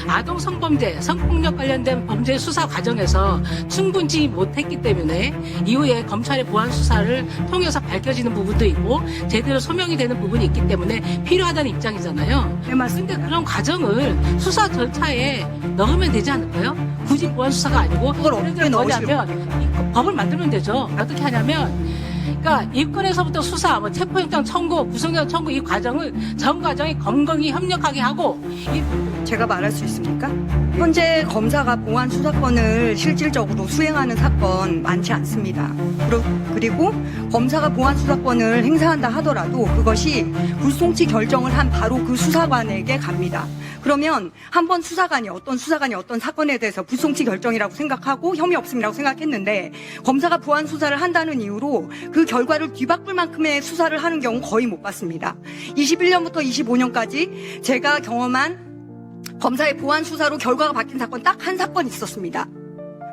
아동 성범죄, 성폭력 관련된 범죄 수사 과정에서 충분치 못했기 때문에 이후에 검찰의 보안 수사를 통해서 밝혀지는 부분도 있고 제대로 소명이 되는 부분이 있기 때문에 필요하다는 입장이잖아요. 네, 맞습니다. 그런데 그런 과정을 수사 절차에 넣으면 되지 않을까요? 굳이 보안 수사가 아니고 그걸 어떻게 넣으냐면 이 법을 만들면 되죠. 어떻게 하냐면 그러니까 입건에서부터 수사, 체포영장 청구, 구속영장 청구 이 과정을 전 과정에 건강히 협력하게 하고 제가 말할 수 있습니까? 현재 검사가 보안 수사권을 실질적으로 수행하는 사건 많지 않습니다. 그리고 검사가 보안 수사권을 행사한다 하더라도 그것이 불송치 결정을 한 바로 그 수사관에게 갑니다. 그러면 한번 수사관이 어떤 사건에 대해서 불송치 결정이라고 생각하고 혐의 없음이라고 생각했는데 검사가 보안 수사를 한다는 이유로 그 결과를 뒤바꿀 만큼의 수사를 하는 경우 거의 못 봤습니다. 21년부터 25년까지 제가 경험한 검사의 보안 수사로 결과가 바뀐 사건 딱 한 사건 있었습니다.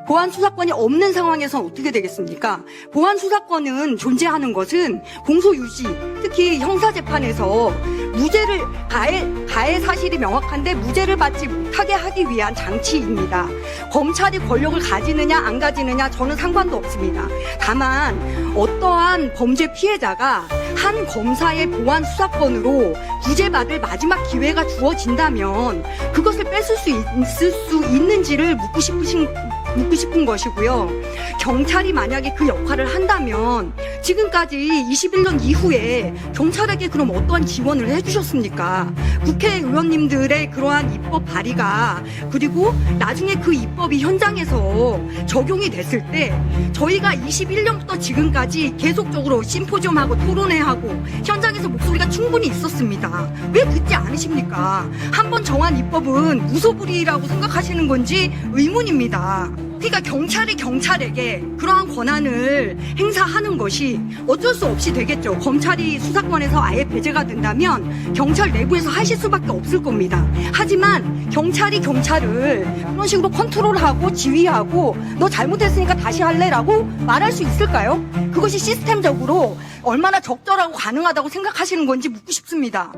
보안 수사권이 없는 상황에서 어떻게 되겠습니까? 보안 수사권은 존재하는 것은 공소 유지, 특히 형사재판에서 무죄를 가해 사실이 명확한데 무죄를 받지 못하게 하기 위한 장치입니다. 검찰이 권력을 가지느냐 안 가지느냐 저는 상관도 없습니다. 다만 어떠한 범죄 피해자가 한 검사의 보안 수사권으로 구제받을 마지막 기회가 주어진다면 그것을 뺏을 수 있을 수 있는지를 묻고 싶은 것이고요. 경찰이 만약에 그 역할을 한다면 지금까지 21년 이후에 경찰에게 그럼 어떠한 지원을 해주셨습니까? 국회의원님들의 그러한 입법 발의가 그리고 나중에 그 입법이 현장에서 적용이 됐을 때 저희가 21년부터 지금까지 계속적으로 심포지엄하고 토론회하고 현장에서 목소리가 충분히 있었습니다. 왜 듣지 않으십니까? 한번 정한 입법은 무소불위라고 생각하시는 건지 의문입니다. 그러니까 경찰이 경찰에게 그러한 권한을 행사하는 것이 어쩔 수 없이 되겠죠. 검찰이 수사권에서 아예 배제가 된다면 경찰 내부에서 하실 수밖에 없을 겁니다. 하지만 경찰이 경찰을 그런 식으로 컨트롤하고 지휘하고 너 잘못했으니까 다시 할래라고 말할 수 있을까요? 그것이 시스템적으로 얼마나 적절하고 가능하다고 생각하시는 건지 묻고 싶습니다.